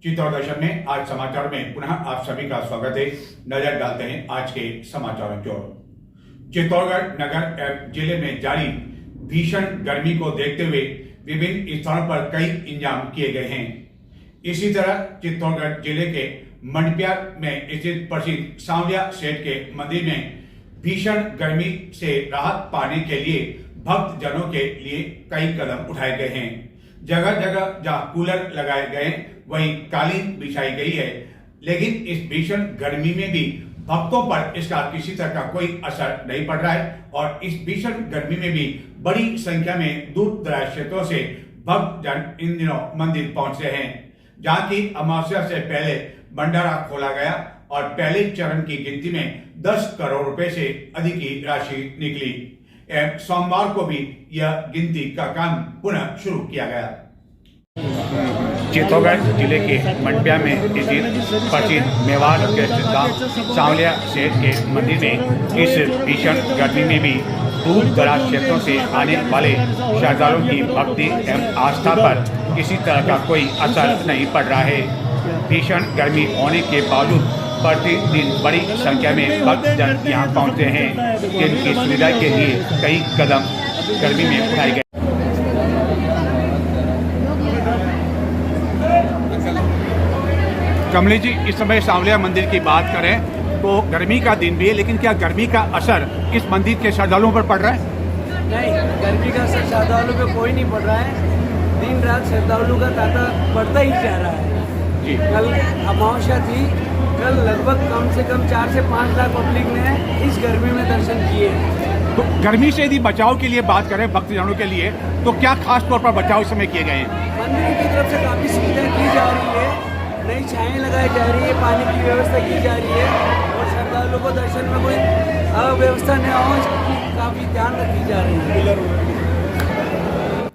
चित्तौड़ दर्शन में आज समाचार में पुनः आप सभी का स्वागत है। नजर डालते हैं आज के समाचारों की ओर। चित्तौड़गढ़ नगर एवं जिले में जारी भीषण गर्मी को देखते हुए विभिन्न स्थानों पर कई इंतजाम किए गए हैं। इसी तरह चित्तौड़गढ़ जिले के मंडपिया में स्थित प्रसिद्ध सांवलिया सेठ के मंदिर में भीषण गर्मी से राहत पाने के लिए भक्त जनों के लिए कई कदम उठाए गए हैं। जगह जगह जहाँ कूलर लगाए गए वहीं कालीन बिछाई गई है, लेकिन इस भीषण गर्मी में भी भक्तों पर इसका किसी तरह का कोई असर नहीं पड़ रहा है और इस भीषण गर्मी में भी बड़ी संख्या में दूर दराज क्षेत्रों से भक्त जन इन दिनों मंदिर पहुंच रहे हैं, जहाँ की अमावस्या से पहले भंडारा खोला गया और पहले चरण की गिनती में 10 करोड़ रुपए से अधिक की राशि निकली। सोमवार को भी यह गिनती का काम पुनः शुरू किया गया। चित्तौड़गढ़ जिले के मंडपिया में स्थित प्रसिद्ध मेवाड़ के धाम सांवलिया सेठ के मंदिर में इस भीषण गर्मी में भी दूर दराज क्षेत्रों से आने वाले श्रद्धालुओं की भक्ति एवं आस्था पर किसी तरह का कोई असर नहीं पड़ रहा है। भीषण गर्मी होने के बावजूद प्रतिदिन बड़ी संख्या में भक्तजन यहाँ पहुँचते हैं, जिनकी सुविधा के लिए कई कदम गर्मी में उठाए गए। कमली जी, इस समय सांवलिया मंदिर की बात करें तो गर्मी का दिन भी है, लेकिन क्या गर्मी का असर इस मंदिर के श्रद्धालुओं पर पड़ रहा है? नहीं, गर्मी का असर श्रद्धालुओं पे कोई नहीं पड़ रहा है। दिन रात श्रद्धालुओं का तांता बढ़ता ही जा रहा है जी। कल अमावस्या थी, कल लगभग कम से कम 4 से 5 लाख पब्लिक ने इस गर्मी में दर्शन किए। तो गर्मी से यदि बचाव के लिए बात करें भक्तजनों के लिए, तो क्या खास तौर पर बचाव इस समय किए गए हैं? मंदिर की तरफ से काफ़ी सुविधा की जा रही है, नई छाएँ लगाई जा रही है, पानी की व्यवस्था की जा रही है और श्रद्धालुओं को दर्शन में कोई अव्यवस्था न हो, इसकी काफ़ी ध्यान रखी जा रही है।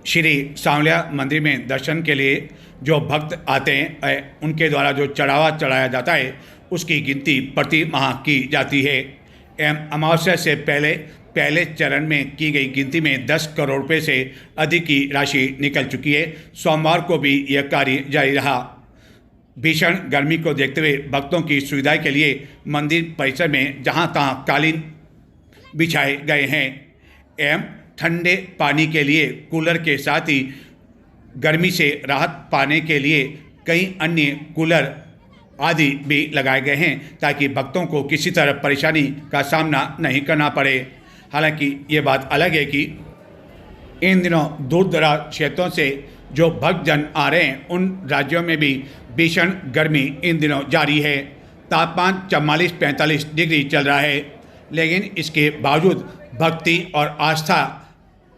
श्री सांवलिया मंदिर में दर्शन के लिए जो भक्त आते हैं उनके द्वारा जो चढ़ावा चढ़ाया जाता है उसकी गिनती प्रति माह की जाती है एवं अमावस्या से पहले चरण में की गई गिनती में 10 करोड़ रुपये से अधिक की राशि निकल चुकी है। सोमवार को भी यह कार्य जारी रहा। भीषण गर्मी को देखते हुए भक्तों की सुविधा के लिए मंदिर परिसर में जहां तहां कालीन बिछाए गए हैं एवं ठंडे पानी के लिए कूलर के साथ ही गर्मी से राहत पाने के लिए कई अन्य कूलर आदि भी लगाए गए हैं, ताकि भक्तों को किसी तरह परेशानी का सामना नहीं करना पड़े। हालांकि ये बात अलग है कि इन दिनों दूर दराज क्षेत्रों से जो भक्तजन आ रहे हैं उन राज्यों में भी भीषण गर्मी इन दिनों जारी है। तापमान 44-45 डिग्री चल रहा है, लेकिन इसके बावजूद भक्ति और आस्था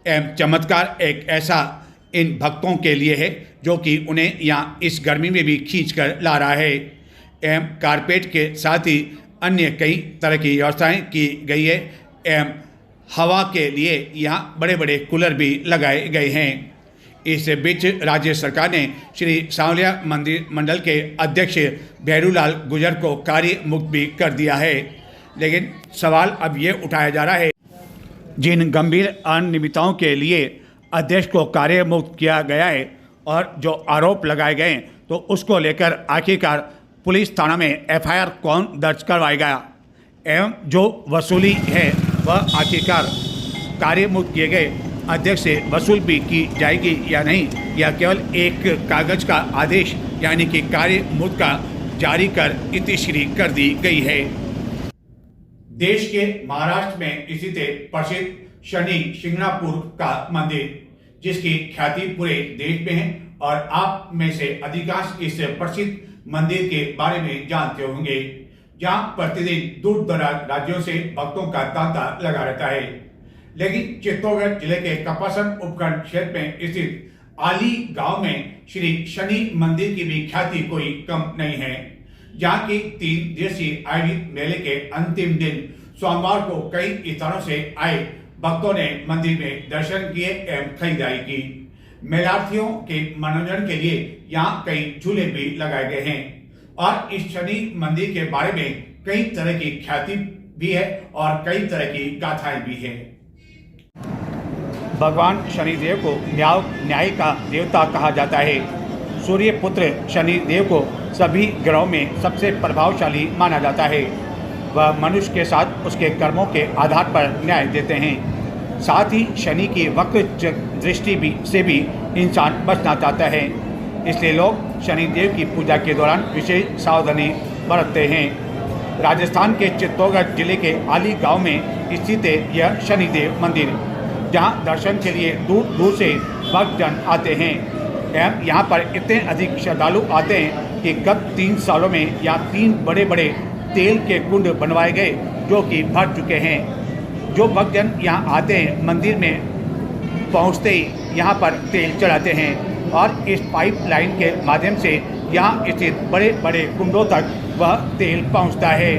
एवं चमत्कार एक ऐसा इन भक्तों के लिए है जो कि उन्हें यहाँ इस गर्मी में भी खींच कर ला रहा है एवं कारपेट के साथ ही अन्य कई तरह की व्यवस्थाएं की गई है एवं हवा के लिए यहाँ बड़े बड़े कूलर भी लगाए गए हैं। इस बीच राज्य सरकार ने श्री सांवलिया मंदिर मंडल के अध्यक्ष भैरूलाल गुजर को कार्य मुक्त भी कर दिया है, लेकिन सवाल अब ये उठाया जा रहा है जिन गंभीर अनियमितताओं के लिए अध्यक्ष को कार्य मुक्त किया गया है और जो आरोप लगाए गए हैं तो उसको लेकर आखिरकार पुलिस थाना में एफआईआर कौन दर्ज करवाएगा एवं जो वसूली है वह आखिरकार कार्य मुक्त किए गए अध्यक्ष से वसूल भी की जाएगी या नहीं, या केवल एक कागज का आदेश यानी कि कार्य मुक्त का जारी कर इतिश्री कर दी गई है। देश के महाराष्ट्र में स्थित प्रसिद्ध शनि शिंगणापुर का मंदिर, जिसकी ख्याति पूरे देश में है और आप में से अधिकांश इस प्रसिद्ध मंदिर के बारे में जानते होंगे, जहां प्रतिदिन दूर दराज राज्यों से भक्तों का तांता लगा रहता है। लेकिन चित्तौड़गढ़ जिले के कपासन उपखंड क्षेत्र में स्थित आली गांव में श्री शनि मंदिर की भी ख्याति कोई कम नहीं है, जहाँ की 3 दिवसीय आयोजित मेले के अंतिम दिन सोमवार को कई स्थानों से आए भक्तों ने मंदिर में दर्शन किए एवं खरीदारी की। मेलार्थियों के मनोरंजन के लिए यहाँ कई झूले भी लगाए गए हैं और इस शनि मंदिर के बारे में कई तरह की ख्याति भी है और कई तरह की गाथाएं भी है। भगवान शनिदेव को न्याय का देवता कहा जाता है। सूर्य पुत्र शनिदेव को सभी ग्रहों में सबसे प्रभावशाली माना जाता है। वह मनुष्य के साथ उसके कर्मों के आधार पर न्याय देते हैं। साथ ही शनि की वक्र दृष्टि से भी इंसान बचना चाहता है, इसलिए लोग शनिदेव की पूजा के दौरान विशेष सावधानी बरतते हैं। राजस्थान के चित्तौड़गढ़ जिले के आली गांव में स्थित है यह शनिदेव मंदिर, जहां दर्शन के लिए दूर दूर से भक्तजन आते हैं। एवं यहाँ पर इतने अधिक श्रद्धालु आते हैं कि गत 3 सालों में यहाँ 3 बड़े बड़े तेल के कुंड बनवाए गए, जो कि भर चुके हैं। जो भक्तजन यहाँ आते हैं, मंदिर में पहुँचते ही यहाँ पर तेल चढ़ाते हैं और इस पाइपलाइन के माध्यम से यहाँ स्थित बड़े बड़े कुंडों तक वह तेल पहुँचता है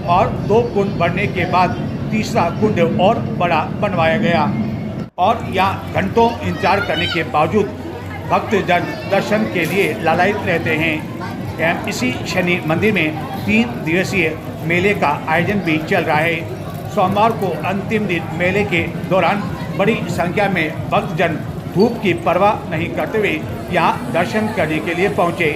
और 2 कुंड भरने के बाद तीसरा कुंड और बड़ा बनवाया गया और यहाँ घंटों इंतजार करने के बावजूद भक्तजन दर्शन के लिए लालायित रहते हैं। एवं इसी शनि मंदिर में 3 दिवसीय मेले का आयोजन भी चल रहा है। सोमवार को अंतिम दिन मेले के दौरान बड़ी संख्या में भक्तजन धूप की परवाह नहीं करते हुए यहाँ दर्शन करने के लिए पहुँचे।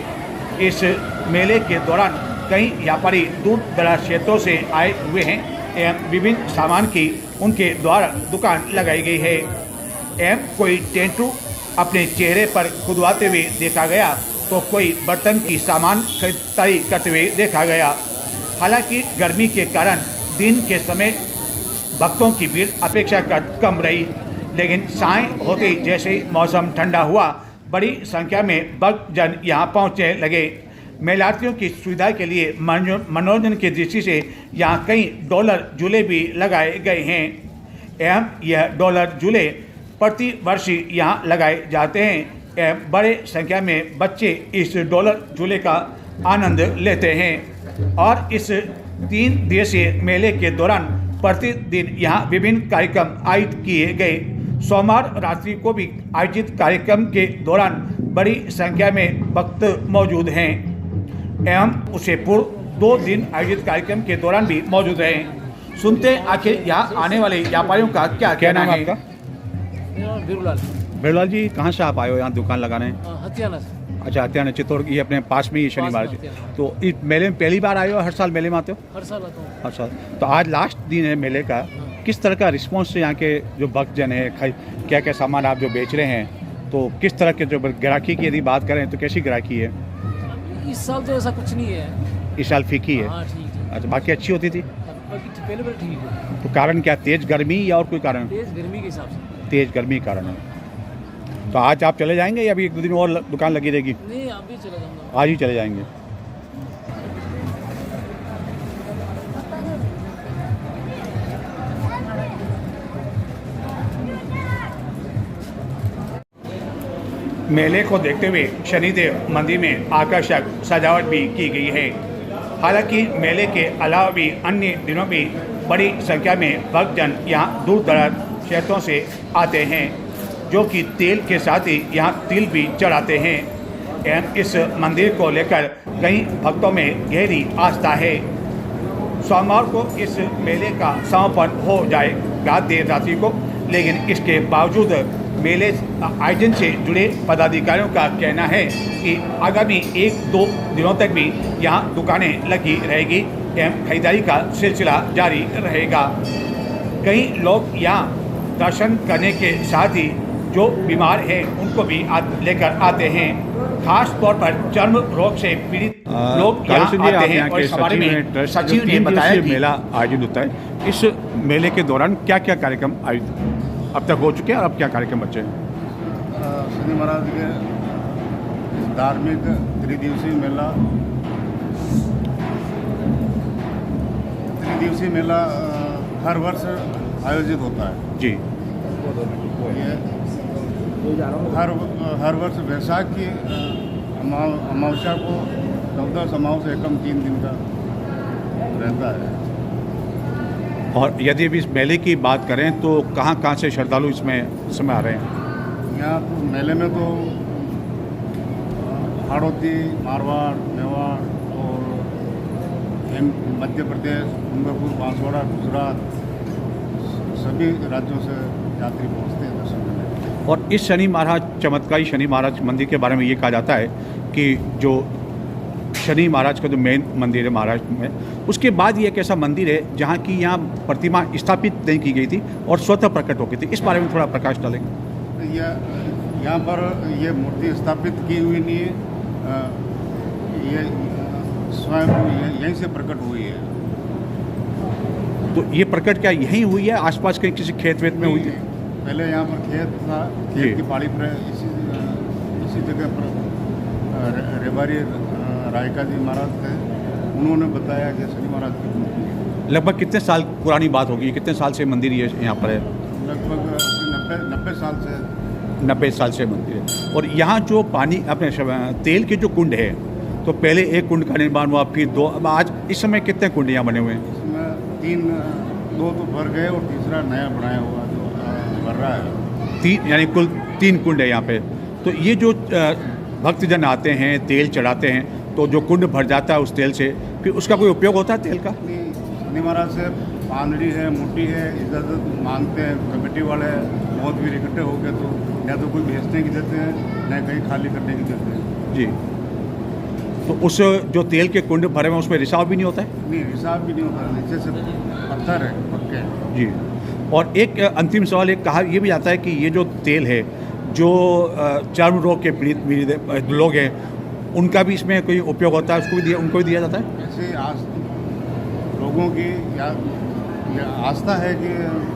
इस मेले के दौरान कई व्यापारी दूर दराज क्षेत्रों से आए हुए हैं एवं विभिन्न सामान की उनके द्वारा दुकान लगाई गई है। एवं कोई टेंटू अपने चेहरे पर खुदवाते हुए देखा गया तो कोई बर्तन की सामान खरीदारी करते हुए देखा गया। हालांकि गर्मी के कारण दिन के समय भक्तों की भीड़ अपेक्षाकृत कम रही, लेकिन साय होते ही जैसे ही मौसम ठंडा हुआ, बड़ी संख्या में भक्तजन यहाँ पहुँचने लगे। मेलार्थियों की सुविधा के लिए मनोरंजन की दृष्टि से यहाँ कई डॉलर झूले भी लगाए गए हैं एवं यह डॉलर झूले प्रति वर्ष यहाँ लगाए जाते हैं एवं बड़े संख्या में बच्चे इस डॉलर झूले का आनंद लेते हैं। और इस 3 दिवसीय मेले के दौरान प्रतिदिन यहाँ विभिन्न कार्यक्रम आयोजित किए गए। सोमवार रात्रि को भी आयोजित कार्यक्रम के दौरान बड़ी संख्या में भक्त मौजूद हैं एवं उससे पूर्व 2 दिन आयोजित कार्यक्रम के दौरान भी मौजूद रहे। सुनते आखिर यहाँ आने वाले व्यापारियों का क्या कहना है। आपका बिरलाल जी, कहाँ से आप आए हो यहाँ दुकान लगाने? हथियाना से। अच्छा, हथियाना चित्तौड़, ये अपने पास में ही शनिवार से। तो इस मेले में पहली बार आए हो? हर साल मेले में आते हो? हर साल आता हूँ। हर साल। तो आज लास्ट दिन है मेले का, किस तरह का रिस्पॉन्स यहाँ के जो भक्तजन है, क्या क्या सामान आप जो बेच रहे हैं, तो किस तरह के जो ग्राहकी की यदि बात करें तो कैसी ग्राहकी है? इस साल तो ऐसा कुछ नहीं है। इस साल फीकी है? हाँ, ठीक है। अच्छा, बाकी अच्छी होती थी? पहले पर ठीक है। तो कारण क्या, तेज गर्मी या और कोई कारण? तेज गर्मी के हिसाब से। तेज गर्मी के कारण है। तो आज आप चले जाएंगे या अभी 1-2 दिन और दुकान लगी रहेगी? नहीं, अभी चला जाऊंगा। आज ही चले जाएंगे। मेले को देखते हुए शनिदेव मंदिर में आकर्षक सजावट भी की गई है। हालांकि मेले के अलावा भी अन्य दिनों भी बड़ी संख्या में भक्तजन यहाँ दूर दराज क्षेत्रों से आते हैं, जो कि तेल के साथ ही यहाँ तिल भी चढ़ाते हैं एवं इस मंदिर को लेकर कई भक्तों में गहरी आस्था है। सोमवार को इस मेले का समापन हो जाएगा देर रात्रि को, लेकिन इसके बावजूद मेले आयोजन से जुड़े पदाधिकारियों का कहना है कि आगामी 1-2 दिनों तक भी यहाँ दुकानें लगी रहेगी एवं खरीदारी का सिलसिला जारी रहेगा। कई लोग यहाँ दर्शन करने के साथ ही जो बीमार हैं उनको भी लेकर आते हैं। खास तौर पर चर्म रोग से पीड़ित लोग यहाँ आते हैं और इस बारे में सचिव ने बताया कि मेला आयोजित होता है। इस मेले के दौरान क्या क्या कार्यक्रम आयोजित अब तक हो चुके हैं और अब क्या कार्यक्रम बचे हैं? शनि महाराज के धार्मिक त्रिदिवसीय मेला हर वर्ष आयोजित होता है जी। ये हर वर्ष वैशाख की अमावस्या को 14 अमावस्या एकम 3 दिन का रहता है। और यदि अभी इस मेले की बात करें तो कहाँ कहाँ से श्रद्धालु इसमें समय आ रहे हैं? यहाँ तो मेले में तो हाड़ौती, मारवाड़, मेवाड़ और मध्य प्रदेश, डूंगरपुर, बांसवाड़ा, गुजरात, सभी राज्यों से यात्री पहुँचते हैं दर्शन करने। और इस शनि महाराज, चमत्कारी शनि महाराज मंदिर के बारे में ये कहा जाता है कि जो शनि महाराज का जो मेन मंदिर है महाराष्ट्र में, उसके बाद ये एक ऐसा मंदिर है जहाँ की यहाँ प्रतिमा स्थापित नहीं की गई थी और स्वतः प्रकट हो गई थी। इस बारे में थोड़ा प्रकाश डालेंगे। यहाँ पर ये मूर्ति स्थापित की हुई नहीं है, ये स्वयं यहीं से प्रकट हुई है। तो ये प्रकट क्या यहीं हुई है, आसपास कहीं किसी खेत वेत में हुई थी? पहले यहाँ पर खेत था, जी। खेत की पहाड़ी पर इसी जगह पर रेबारी रायका जी महाराज थे, उन्होंने बताया कि शनि महाराज की मूर्ति है। लगभग कितने साल पुरानी बात होगी, कितने साल से मंदिर ये यहाँ पर है? लगभग 90 साल से 90 साल से मंदिर है। और यहाँ जो पानी अपने तेल के जो कुंड है, तो पहले एक कुंड का निर्माण हुआ, फिर 2, अब आज इस समय कितने कुंड यहाँ बने हुए हैं? इसमें 2 तो भर गए और तीसरा नया बनाया हुआ जो भर रहा है। 3 यानी कुल 3 कुंड है यहाँ पे। तो ये जो भक्तजन आते हैं तेल चढ़ाते हैं, तो जो कुंड भर जाता है उस तेल से, फिर उसका कोई उपयोग होता है तेल का? शनि महाराज से पानड़ी है, मोटी है, इजाज़त मांगते हैं कमेटी वाले, बहुत भी इकट्ठे हो गए तो या तो कोई भेजने की देते हैं, न कहीं खाली करने की देते हैं। जी। तो उस जो तेल के कुंड भरे हुए उसमें रिसाव भी नहीं होता है? नहीं, हिसाब भी नहीं होता, नीचे से पत्थर है पक्के। जी। और एक अंतिम सवाल एक कहा ये भी आता है कि ये जो तेल है, जो चर्म रोग के पीड़ित लोग हैं, उनका भी इसमें कोई उपयोग होता है, उसको भी उनको भी दिया जाता है? ऐसे लोगों की या आस्था है कि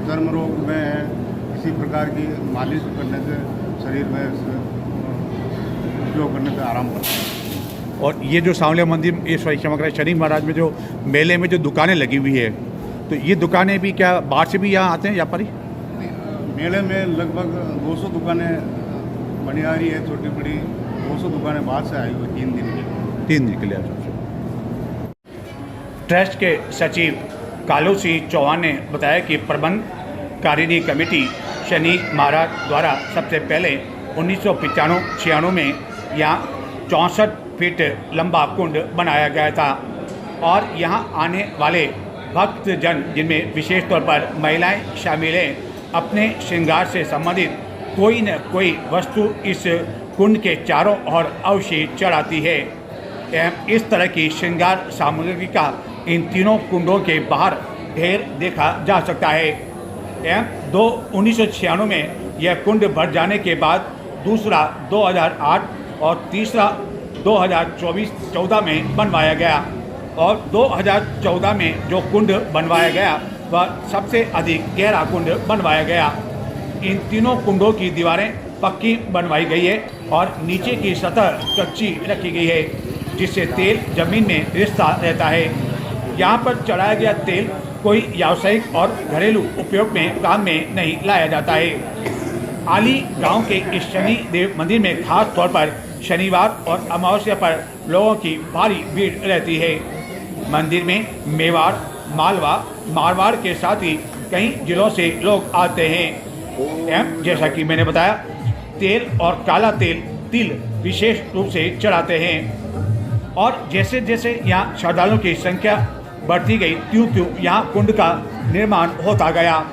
चर्म रोग में किसी प्रकार की मालिश करने से शरीर में उपयोग करने से आराम पड़ता है। और ये जो सांवलिया मंदिर, ये क्षमा शनि महाराज में जो मेले में जो दुकानें लगी हुई है, तो ये दुकानें भी क्या बाहर से भी यहाँ आते हैं व्यापारी? मेले में लगभग 200 दुकानें बनी आ रही है, छोटी बड़ी 200 दुकानें बाहर से आई हुई 3 दिन के लिए। 3 दिन के लिए। ट्रस्ट के सचिव कालू सिंह चौहान ने बताया कि प्रबंधकारिणी कमेटी शनि महाराज द्वारा सबसे पहले 1995-96 में यहाँ 64 फीट लंबा कुंड बनाया गया था और यहाँ आने वाले भक्तजन, जिनमें विशेष तौर पर महिलाएं शामिल हैं, अपने श्रृंगार से संबंधित कोई न कोई वस्तु इस कुंड के चारों ओर अवश्य चढ़ाती है। एवं इस तरह की श्रृंगार सामग्री का इन तीनों कुंडों के बाहर ढेर देखा जा सकता है। एवं 1996 में यह कुंड भर जाने के बाद दूसरा 2008 और तीसरा 2014 में बनवाया गया और 2014 में जो कुंड बनवाया गया वह सबसे अधिक गहरा कुंड बनवाया गया। इन तीनों कुंडों की दीवारें पक्की बनवाई गई है और नीचे की सतह कच्ची रखी गई है, जिससे तेल जमीन में रिसता रहता है। यहाँ पर चढ़ाया गया तेल कोई व्यावसायिक और घरेलू उपयोग में काम में नहीं लाया जाता है। आली गांव के इस शनि देव मंदिर में खास तौर पर शनिवार और अमावस्या पर लोगों की भारी भीड़ रहती है। मंदिर में मेवाड़, मालवा, मारवाड़ के साथ ही कई जिलों से लोग आते हैं। एवं जैसा कि मैंने बताया, तेल और काला तिल विशेष रूप से चढ़ाते हैं और जैसे जैसे यहाँ श्रद्धालुओं की संख्या बढ़ती गई, त्यों यहाँ कुंड का निर्माण होता गया।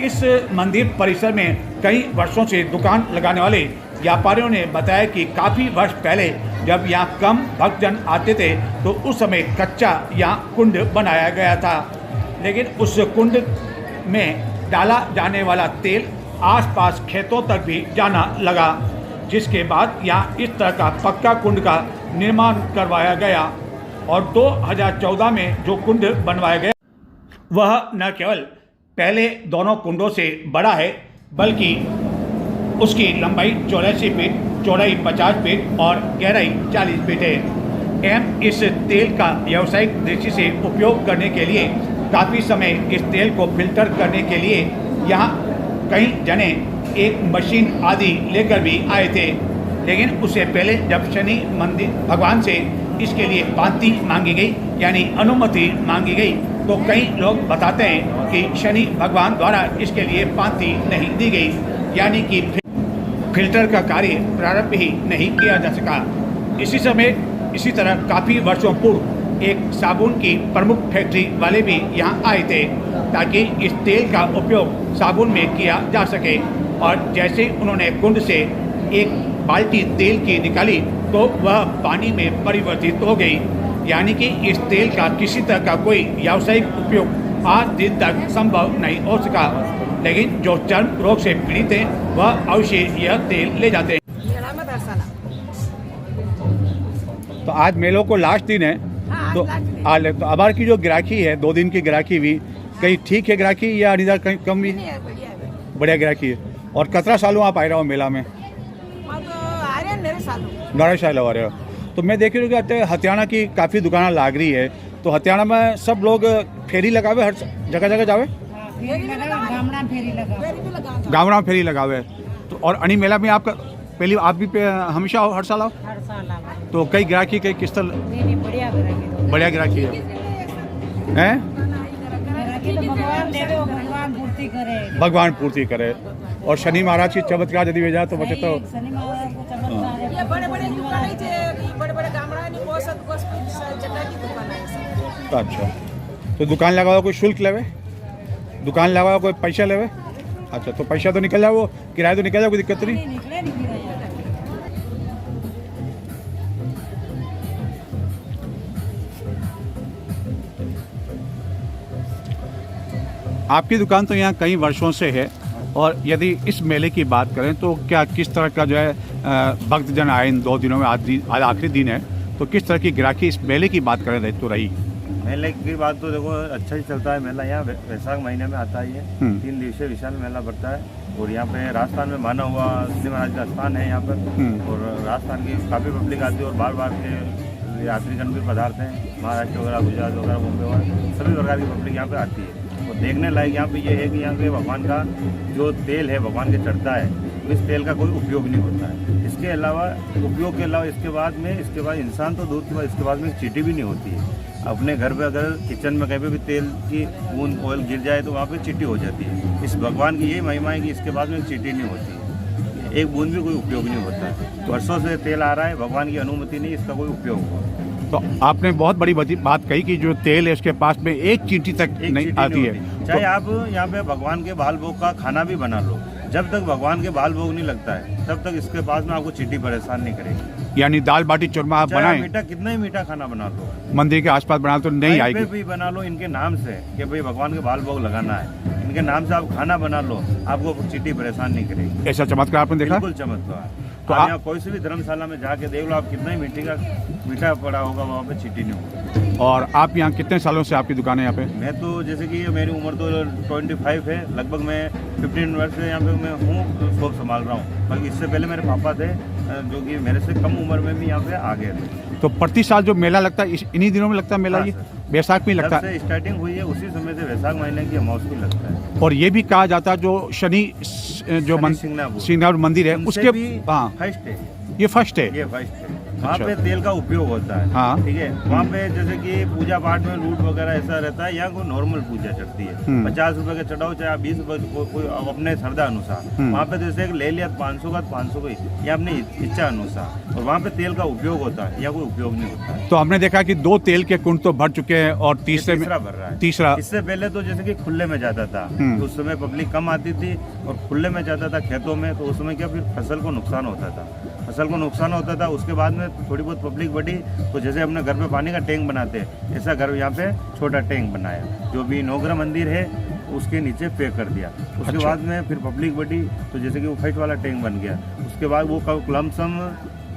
इस मंदिर परिसर में कई वर्षों से दुकान लगाने वाले व्यापारियों ने बताया कि काफ़ी वर्ष पहले जब यहाँ कम भक्तजन आते थे तो उस समय कच्चा यहाँ कुंड बनाया गया था, लेकिन उस कुंड में डाला जाने वाला तेल आसपास खेतों तक भी जाना लगा, जिसके बाद यहाँ इस तरह का पक्का कुंड का निर्माण करवाया गया और 2014 में जो कुंड बनवाया गया वह न केवल पहले दोनों कुंडों से बड़ा है, बल्कि उसकी लंबाई 84 फीट, चौड़ाई 50 फीट और गहराई 40 फीट है। एवं इस तेल का व्यावसायिक दृष्टि से उपयोग करने के लिए काफ़ी समय इस तेल को फिल्टर करने के लिए यहाँ कई जने एक मशीन आदि लेकर भी आए थे, लेकिन उससे पहले जब शनि मंदिर भगवान से इसके लिए पांति मांगी गई यानी अनुमति मांगी गई, तो कई लोग बताते हैं कि शनि भगवान द्वारा इसके लिए पांति नहीं दी गई, यानी कि फिल्टर का कार्य प्रारंभ ही नहीं किया जा सका। इसी तरह काफ़ी वर्षों पूर्व एक साबुन की प्रमुख फैक्ट्री वाले भी यहाँ आए थे ताकि इस तेल का उपयोग साबुन में किया जा सके, और जैसे उन्होंने कुंड से एक बाल्टी तेल की निकाली तो वह पानी में परिवर्तित हो गई। यानी कि इस तेल का किसी तरह का कोई व्यावसायिक उपयोग आज दिन तक संभव नहीं हो सका, लेकिन जो चर्म रोग से पीड़ित हैं वह अवश्य यह तेल ले जाते हैं। मेला में दर्शन तो आज मेलों को लास्ट दिन है, हाँ, तो आज लास्ट दिन। तो अबार की जो ग्राहकी है 2 दिन की ग्राहकी भी कहीं ठीक है ग्राहकी या निदार कहीं कम भी नहीं है, बढ़िया है। बढ़िया ग्राहकी है। और कितना सालों आप आ रहे हो मेला में? मैं तो आ रहे हैं मेरे सालों। 12 साल आ रहे हो। तो मैं देख रही हूँ कि हथियाना की काफ़ी दुकानें लाग रही है, तो हथियाना में सब लोग फेरी लगावे, हर जगह जगह जावे, गामड़ा फेरी लगा। गाँव फेरी लगावे। तो और अनी मेला में आपका पहली आप भी हमेशा आओ, हर साल आओ? हर साल आवा। तो कई ग्राहकी कई किस तरह नहीं बढ़िया ग्राहकी। बढ़िया ग्राहकी है ग्राहकी तो भगवान देवे, भगवान पूर्ति करे। भगवान पूर्ति करे। और शनि महाराज की चमत्कार यदि हो जाए तो बचे तो शनि महाराज को चमत्कार है। ये बड़े-बड़े दुकान है, जे बड़े-बड़े गामड़ा नहीं पोसत बस जगह की दुकान है। अच्छा, तो दुकान लगाओ कोई शुल्क लेवे, दुकान लगाओ कोई पैसा लेवे? अच्छा, तो पैसा तो निकल जाए, वो किराया तो निकल जाए, कोई दिक्कत तो नहीं? निकले नहीं गिरा। आपकी दुकान तो यहाँ कई वर्षों से है, और यदि इस मेले की बात करें तो क्या किस तरह का जो है भक्तजन आए इन 2 दिनों में, आज आखिरी दिन है, तो किस तरह की ग्राहकी इस मेले की बात करें तो रही? मेले की बात तो देखो अच्छा ही चलता है मेला। यहाँ वैशाख महीने में आता ही है। 3 दिवसीय विशाल मेला पड़ता है। और यहाँ पे राजस्थान में माना हुआ श्री महाराज का स्थान है यहाँ पर। और राजस्थान की काफ़ी पब्लिक आती है और बार बार के यात्रीगण भी पधारते हैं। महाराष्ट्र वगैरह, गुजरात वगैरह, बॉम्बे वगैरह सभी प्रकार की पब्लिक यहाँ पे आती है। और देखने लायक यहाँ पे ये है कि यहाँ पे भगवान का जो तेल है भगवान के चढ़ता है, तो इस तेल का कोई उपयोग नहीं होता है। इसके अलावा उपयोग के अलावा इसके बाद इंसान तो दूर की बात, इसके बाद में चींटी भी नहीं होती है। अपने घर पे अगर किचन में कहीं पे भी तेल की बूंद ऑयल गिर जाए तो वहाँ पे चींटी हो जाती है। इस भगवान की यही महिमा है कि इसके बाद में चींटी नहीं होती है, एक बूंद भी कोई उपयोग नहीं होता है। वर्षों से तेल आ रहा है, भगवान की अनुमति नहीं, इसका कोई उपयोग हुआ। तो आपने बहुत बड़ी बात कही कि जो तेल है उसके पास में एक चींटी तक नहीं आती है। चाहे आप यहाँ पे भगवान के बाल भोग का खाना भी बना लो, जब तक भगवान के बाल भोग नहीं लगता है तब तक इसके पास में आपको चींटी परेशान नहीं करेगी। यानी दाल बाटी चूरमा आप बनाएं, मीठा कितना ही मीठा खाना बना लो, मंदिर के आसपास बना तो नहीं आएगी। भी बना लो इनके नाम से कि भाई भगवान के बाल भोग लगाना है, इनके नाम से आप खाना बना लो, आपको चींटी परेशान नहीं करेगी। ऐसा चमत्कार आपने देखा? बिल्कुल चमत्कार। तो आप यहाँ कोई सी भी धर्मशाला में जाके देख लो, आप कितना ही मीठा पड़ा होगा, वहाँ पे चींटी नहीं होगी। और आप यहाँ कितने सालों से आपकी दुकान है यहाँ पे? मैं तो जैसे कि मेरी उम्र तो 25 है, लगभग मैं 15 वर्ष से यहाँ पे मैं हूँ, शॉप संभाल रहा हूँ। बाकी इससे पहले मेरे पापा थे जो कि मेरे से कम उम्र में भी यहाँ पे आ गए थे। तो प्रति साल जो मेला लगता है इन्हीं दिनों में लगता है मेला? हाँ ये सर। वैशाख में लगता है? स्टार्टिंग हुई है उसी समय से वैशाख महीने की अमावस को लगता है। और ये भी कहा जाता है जो शनि जो सिंगनापुर मंदिर है उसके हाँ फर्स्ट है, ये फर्स्ट है। ये फर्स्ट है। वहाँ पे तेल का उपयोग होता है। हाँ। ठीक है, वहाँ पे जैसे कि पूजा पाठ में लूट वगैरह ऐसा रहता है, यहाँ कोई नॉर्मल पूजा चढ़ती है। 50 रुपए का चढ़ाओ, चाहे 20 रुपए, कोई अपने श्रद्धा अनुसार। वहाँ पे जैसे ले लिया 500 का 500 का, ये अपनी इच्छा अनुसार। और वहाँ पे तेल का उपयोग होता है, यहाँ कोई उपयोग नहीं होता है। तो हमने देखा कि 2 तेल के कुंड तो भर चुके हैं और तीसरा भर रहा है। तीसरा इससे पहले तो जैसे कि खुले में जाता था, तो उस समय पब्लिक कम आती थी और खुले में जाता था खेतों में, तो उस समय क्या फिर फसल को नुकसान होता था। उसके बाद में थोड़ी बहुत पब्लिक बढ़ी, तो जैसे अपने घर पे पानी का टैंक बनाते हैं, ऐसा घर यहाँ पे छोटा टैंक बनाया, जो भी नवग्रह मंदिर है उसके नीचे पे कर दिया। उसके बाद में फिर पब्लिक बढ़ी, तो जैसे कि वो फर्स्ट वाला टैंक बन गया। उसके बाद वो लमसम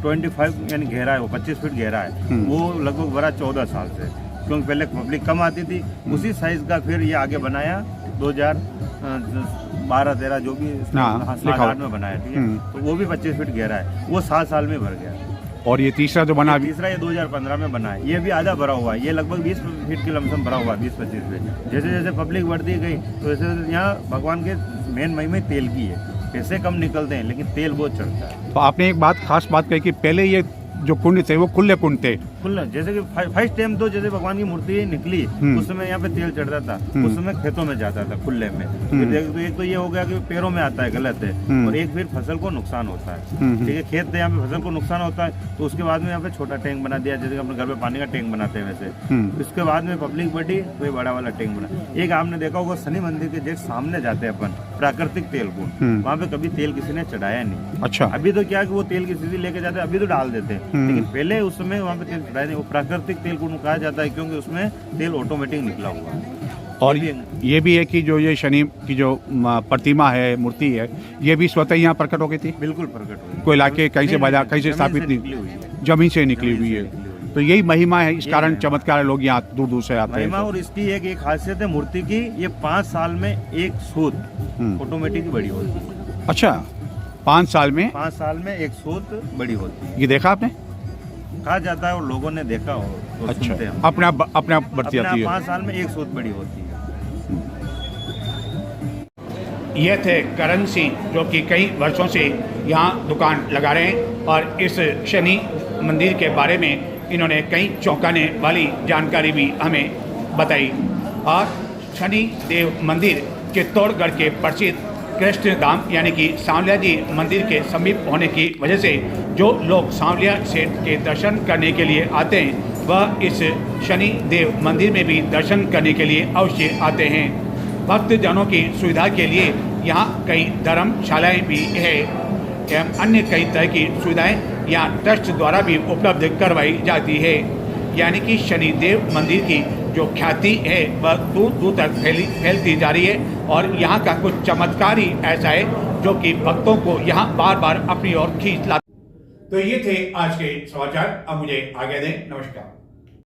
25 यानी गहरा है, वो 25 फीट गहरा है। वो लगभग भरा 14 साल से, क्योंकि पहले पब्लिक कम आती थी। उसी साइज का फिर ये आगे बनाया 2012-13 जो भी 7-8 में बनाया। ठीक है, तो वो भी 25 फीट गहरा है, वो 7 साल में भर गया। और ये तीसरा जो बना तीसरा ये 2015 में बना है, ये भी आधा भरा हुआ है। ये लगभग 20 फीट की लमसम भरा हुआ है, 20-25 फीट। जैसे जैसे पब्लिक बढ़ती गई तो जैसे यहाँ भगवान के मेन महिमा तेल की है। पैसे कम निकलते हैं लेकिन तेल बहुत चढ़ता है। तो आपने एक खास बात कही कि पहले ये जो कुंड थे वो खुले कुंड थे, खुला, जैसे कि फर्स्ट टाइम तो जैसे भगवान की मूर्ति निकली उस समय यहाँ पे तेल चढ़ता था, उस समय खेतों में जाता था खुले में। तो एक तो ये हो गया कि पैरों में आता है, गलत है, और एक फिर फसल को नुकसान होता है। ठीक है, खेत यहाँ पे फसल को नुकसान होता है, तो उसके बाद में यहाँ पे छोटा टैंक बना दिया, जैसे अपने घर पे पानी का टैंक बनाते हैं वैसे। उसके बाद में पब्लिक बढ़ी तो ये बड़ा वाला टैंक बना। एक आपने देखा होगा शनि मंदिर के जैसे सामने जाते हैं अपन प्राकृतिक तेल को, वहाँ पे कभी तेल किसी ने चढ़ाया नहीं। अच्छा। अभी तो क्या कि वो तेल किसी लेके जाते हैं, अभी तो डाल देते हैं, लेकिन पहले उस समय वहाँ पे तेल चढ़ाया नहीं। वो प्राकृतिक तेल को कहा जाता है क्योंकि उसमें तेल ऑटोमेटिक निकला हुआ है। और ये भी है कि जो ये शनि की जो प्रतिमा है, मूर्ति है, ये भी स्वतः यहाँ प्रकट हो गई थी? बिल्कुल प्रकट हुई, कोई लाके कहीं से बाजार कहीं से स्थापित नहीं, जमीन से निकली हुई है। तो यही महिमा है, इस कारण चमत्कार लोग यहाँ दूर दूर से आते हैं। महिमा और इसकी एक खासियत है मूर्ति की, ये 5 साल में एक सूत ऑटोमेटिक बड़ी होती है। अच्छा, 5 साल में 5 साल में एक सूत बड़ी होती है, ये देखा आपने? कहा जाता है और लोगों ने देखा हो तो अच्छा, सुनते हैं। अपने आप बढ़ती जाती है। 5 साल में एक सूत बड़ी होती है। ये थे करण सिंह, जो कि कई वर्षों से यहाँ दुकान लगा रहे हैं और इस शनि मंदिर के बारे में इन्होंने कई चौंकाने वाली जानकारी भी हमें बताई। और शनि देव मंदिर चित्तौड़गढ़ के प्रसिद्ध कृष्ण धाम यानी कि सांवलिया जी मंदिर के समीप होने की वजह से जो लोग सांवलिया सेठ के दर्शन करने के लिए आते हैं वह इस शनि देव मंदिर में भी दर्शन करने के लिए अवश्य आते हैं। भक्तजनों की सुविधा के लिए यहाँ कई धर्मशालाएं भी है एवं अन्य कई तरह की सुविधाएं यहाँ ट्रस्ट द्वारा भी उपलब्ध करवाई जाती है। यानी कि शनिदेव मंदिर की जो ख्याति है वह दूर दूर तक फैलती जा रही है और यहाँ का कुछ चमत्कार ही ऐसा है जो कि भक्तों को यहाँ बार बार अपनी ओर खींच लाता। तो ये थे आज के समाचार, अब मुझे आज्ञा दें, नमस्कार।